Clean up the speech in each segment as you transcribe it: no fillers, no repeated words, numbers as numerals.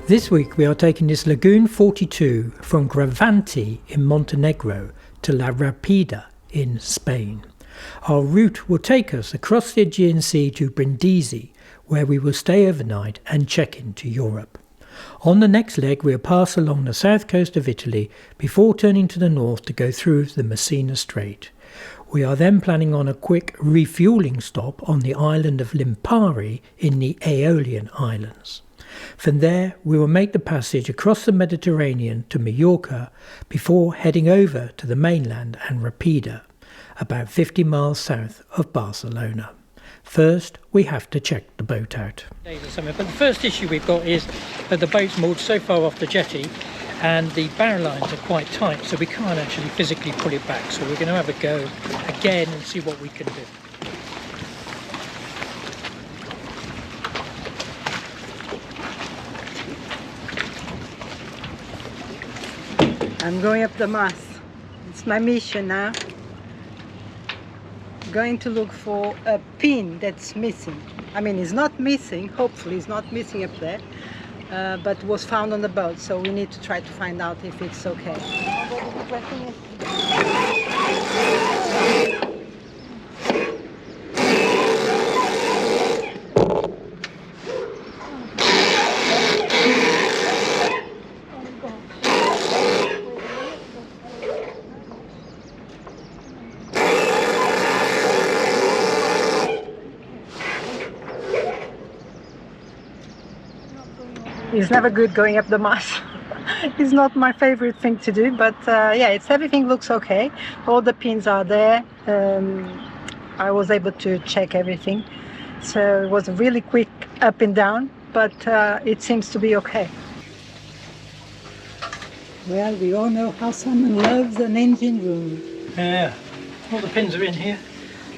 This week we are taking this Lagoon 42 from Gravanti in Montenegro to La Ràpita in Spain. Our route will take us across the Aegean Sea to Brindisi, where we will stay overnight and check into Europe. On the next leg we'll pass along the south coast of Italy before turning to the north to go through the Messina Strait. We are then planning on a quick refuelling stop on the island of Lipari in the Aeolian Islands. From there we will make the passage across the Mediterranean to Mallorca before heading over to the mainland and Ràpita, about 50 miles south of Barcelona. First we have to check the boat out. But the first issue we've got is that the boat's moored so far off the jetty and the bow lines are quite tight, so we can't actually physically pull it back, so we're going to have a go again and see what we can do. I'm going up the mast. It's my mission now. Going to look for a pin that's missing. I mean, it's not missing, hopefully it's not missing up there, but was found on the boat, so we need to try to find out if it's okay. It's never good going up the mast. It's not my favorite thing to do, but yeah, everything looks okay. All the pins are there. I was able to check everything, so it was a really quick up and down, but it seems to be okay. Well, we all know how someone loves an engine room. Yeah, all the pins are in here.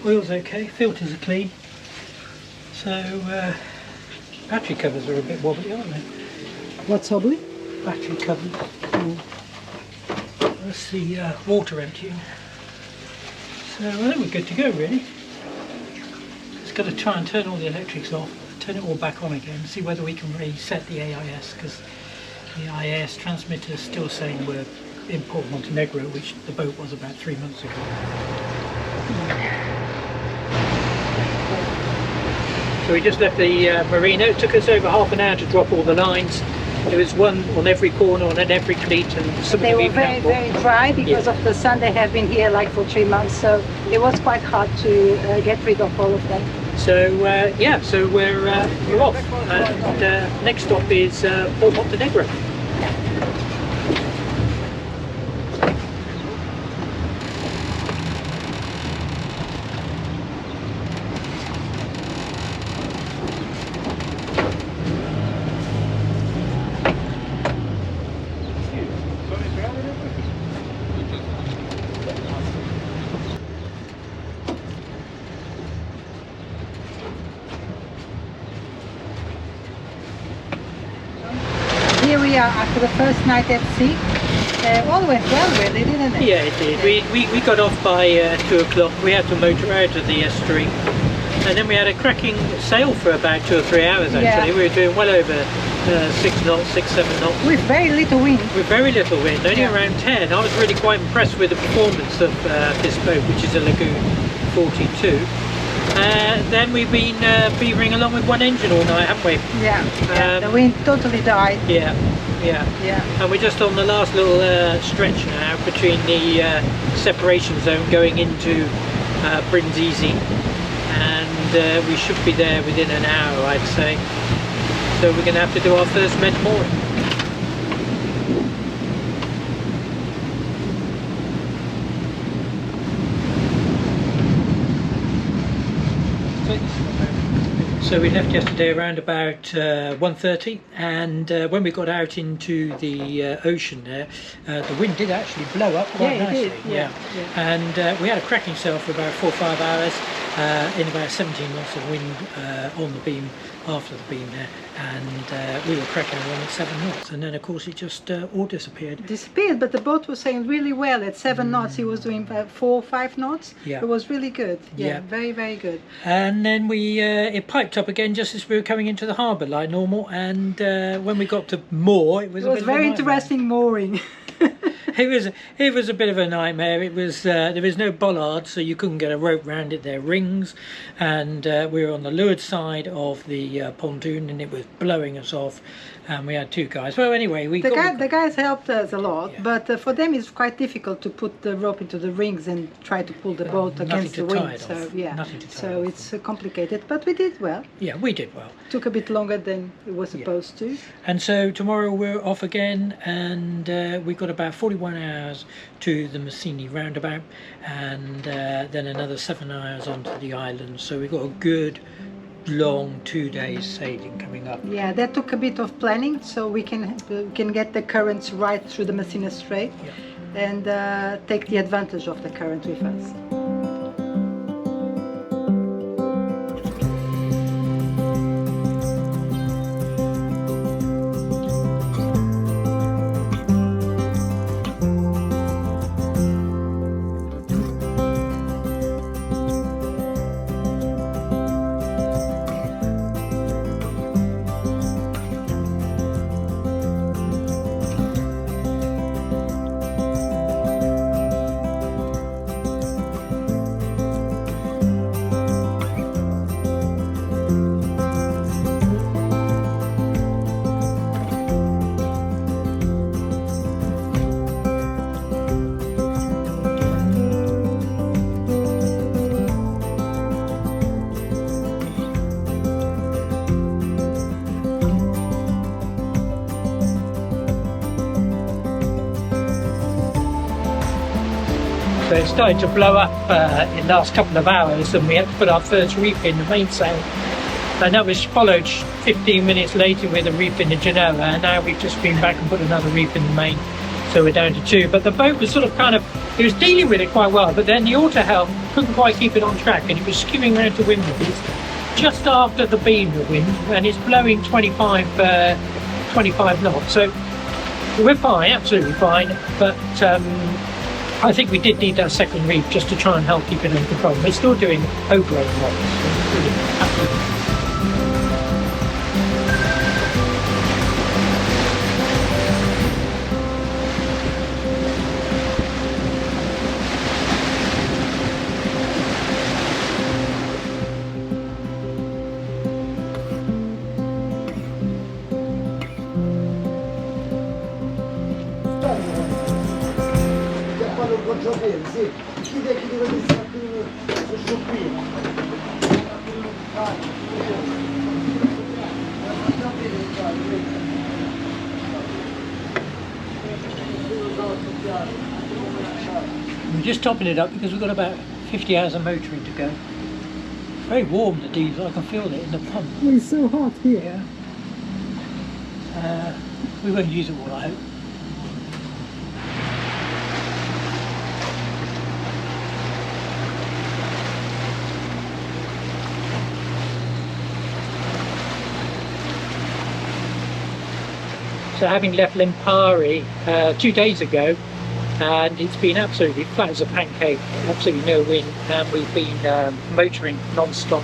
Oil's okay, filters are clean. So battery covers are a bit wobbly, aren't they? What's wobbly? Battery covers. Oh. That's the water emptying. So I think we're good to go really. Just got to try and turn all the electrics off, turn it all back on again, see whether we can reset the AIS, because the AIS transmitter is still saying we're in Port Montenegro, which the boat was about 3 months ago. So we just left the marina. It took us over half an hour to drop all the lines. There was one on every corner, on every cleat, and some they were very dry because of the sun. They have been here like for 3 months, so it was quite hard to get rid of all of them. So yeah, so we're off, and next stop is Port Montenegro. Here we are after the first night at sea. All went well really, didn't it? Yeah, it did. We got off by 2 o'clock. We had to motor out of the estuary, and then we had a cracking sail for about 2 or 3 hours actually. Yeah. We were doing well over 6 knots, 7 knots. With very little wind. With very little wind, only around 10. I was really quite impressed with the performance of this boat, which is a Lagoon 42. Then we've been beavering along with one engine all night, haven't we? Yeah, the wind totally died. Yeah. And we're just on the last little stretch now between the separation zone going into Brindisi, and we should be there within an hour, I'd say. So we're going to have to do our first med mooring. So we left yesterday around about 1:30, and when we got out into the ocean there, the wind did actually blow up quite nicely. It did. Yeah. And we had a cracking sail for about 4 or 5 hours, in about 17 knots of wind on the beam, after the beam there, and we were cracking along at 7 knots, and then of course it just all disappeared. But the boat was sailing really well at 7 knots. He was doing 4 or 5 knots. Yeah. It was really good. Yeah, Yeah. very, very good. And then we it piped up again just as we were coming into the harbour like normal, and when we got to moor, it was It a was bit of a very nightmare. interesting mooring. It was a bit of a nightmare. It was there was no bollard, so you couldn't get a rope round it. There rings, and we were on the leeward side of the pontoon, and it was blowing us off. And we had 2 guys. Well, anyway, The guys helped us a lot, Yeah. but for them it's quite difficult to put the rope into the rings and try to pull the boat against the to tie wind. it So off. yeah, Nothing to tie so it it's complicated, but we did well. Yeah, we did well. Took a bit longer than it was supposed to. And so tomorrow we're off again, and we've got about 41 hours to the Messina roundabout, and then another 7 hours onto the island. So we've got a good long 2 days sailing coming up. Yeah, that took a bit of planning, so we can get the currents right through the Messina Strait, Yeah. and take the advantage of the current with us. So it started to blow up in the last couple of hours, and we had to put our first reef in the mainsail, and that was followed 15 minutes later with a reef in the Genoa, and now we've just been back and put another reef in the main, so we're down to 2. But the boat was sort of it was dealing with it quite well, but then the auto-helm couldn't quite keep it on track, and it was skimming around to windward just after the beam of wind, and it's blowing 25 knots, so we're fine, absolutely fine, but I think we did need that second reef just to try and help keep it under control. We're still doing over 8 knots. We're just topping it up because we've got about 50 hours of motoring to go. It's very warm, the diesel, I can feel it in the pump. Well, it's so hot here. We won't use it all, I hope. So having left Lipari 2 days ago, and it's been absolutely flat as a pancake, absolutely no wind, and we've been motoring non-stop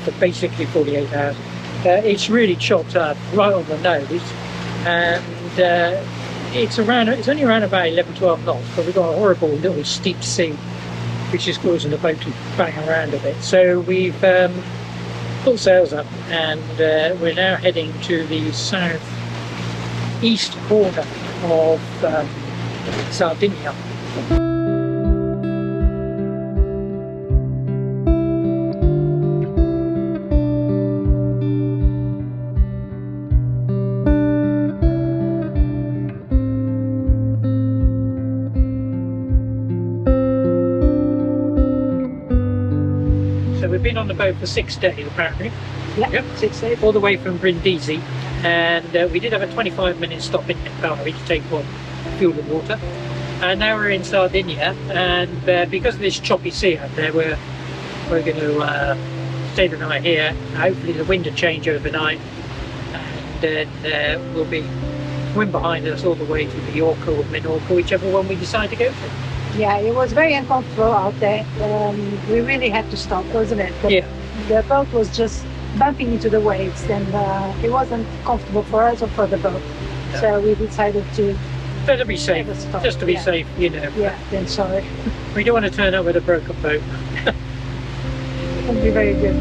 for basically 48 hours. It's really chopped up right on the nose, and it's only around about 11-12 knots, but we've got a horrible little steep sea which is causing the boat to bang around a bit. So we've pulled sails up, and we're now heading to the south-east corner of Sardinia. So we've been on the boat for 6 days apparently. Yep. 6 days. All the way from Brindisi, and we did have a 25-minute stop in Lipari to take on fuel and water, and now we're in Sardinia, and because of this choppy sea out there, we're we're going to stay the night here. Hopefully the wind will change overnight, and then we'll be wind behind us all the way to Mallorca or Menorca, whichever one we decide to go for. Yeah, it was very uncomfortable out there. We really had to stop, wasn't it? The boat was just bumping into the waves, and it wasn't comfortable for us or for the boat. Yeah. So we decided to better be safe, just to be safe, you know. Yeah, then sorry. We don't want to turn up with a broken boat. It would be very good.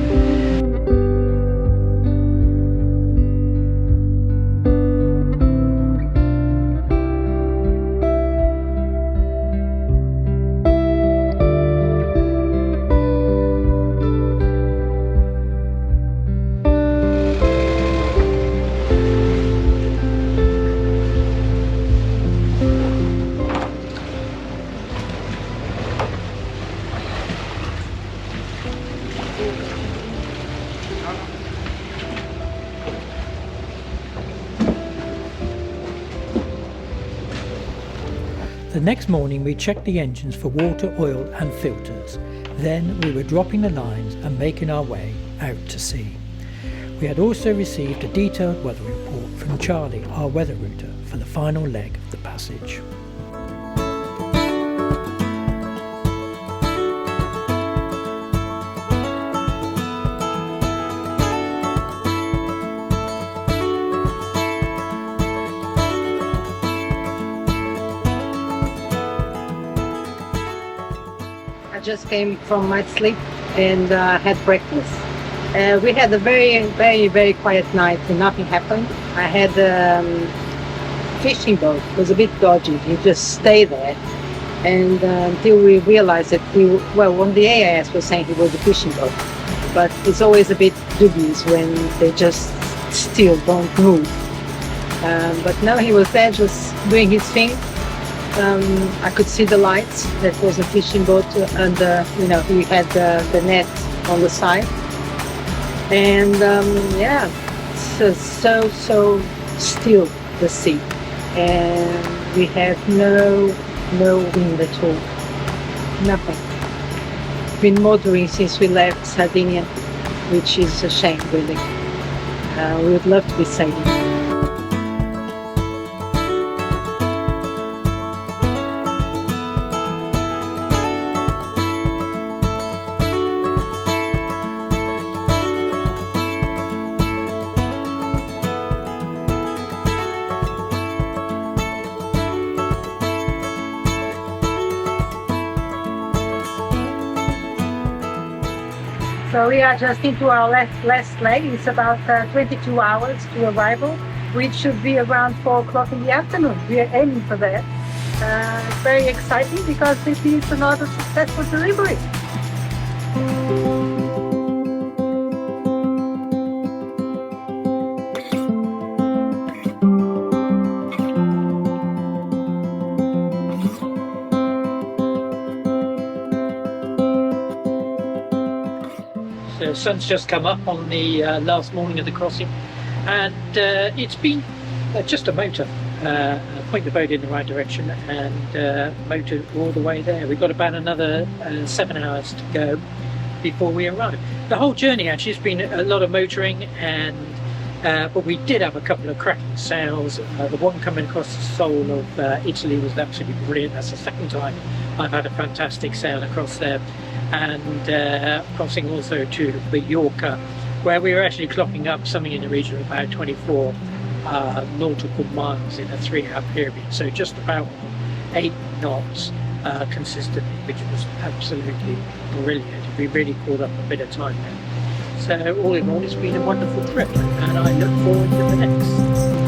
The next morning we checked the engines for water, oil and filters. Then we were dropping the lines and making our way out to sea. We had also received a detailed weather report from Charlie, our weather router, for the final leg of the passage. I just came from my sleep and had breakfast. We had a very quiet night and nothing happened. I had a fishing boat. It was a bit dodgy. You just stay there, and until we realized that on the AIS was saying it was a fishing boat, but it's always a bit dubious when they just still don't move. But no, he was there just doing his thing. I could see the lights. That was a fishing boat, and he had the net on the side. And so still the sea, and we have no wind at all, nothing. Been motoring since we left Sardinia, which is a shame really. We would love to be sailing. So we are just into our last leg. It's about 22 hours to arrival, which should be around 4 o'clock in the afternoon. We are aiming for that. It's very exciting because this is another successful delivery. The sun's just come up on the last morning of the crossing, and it's been just a motor. Point the boat in the right direction and motor all the way there. We've got about another 7 hours to go before we arrive. The whole journey actually has been a lot of motoring, and but we did have a couple of cracking sails. The one coming across the soul of Italy was absolutely brilliant. That's the second time I've had a fantastic sail across there. And crossing also to Mallorca, where we were actually clocking up something in the region of about 24 nautical miles in a 3-hour period, so just about 8 knots consistently, which was absolutely brilliant. We really caught up a bit of time there. So all in all, it's been a wonderful trip, and I look forward to the next.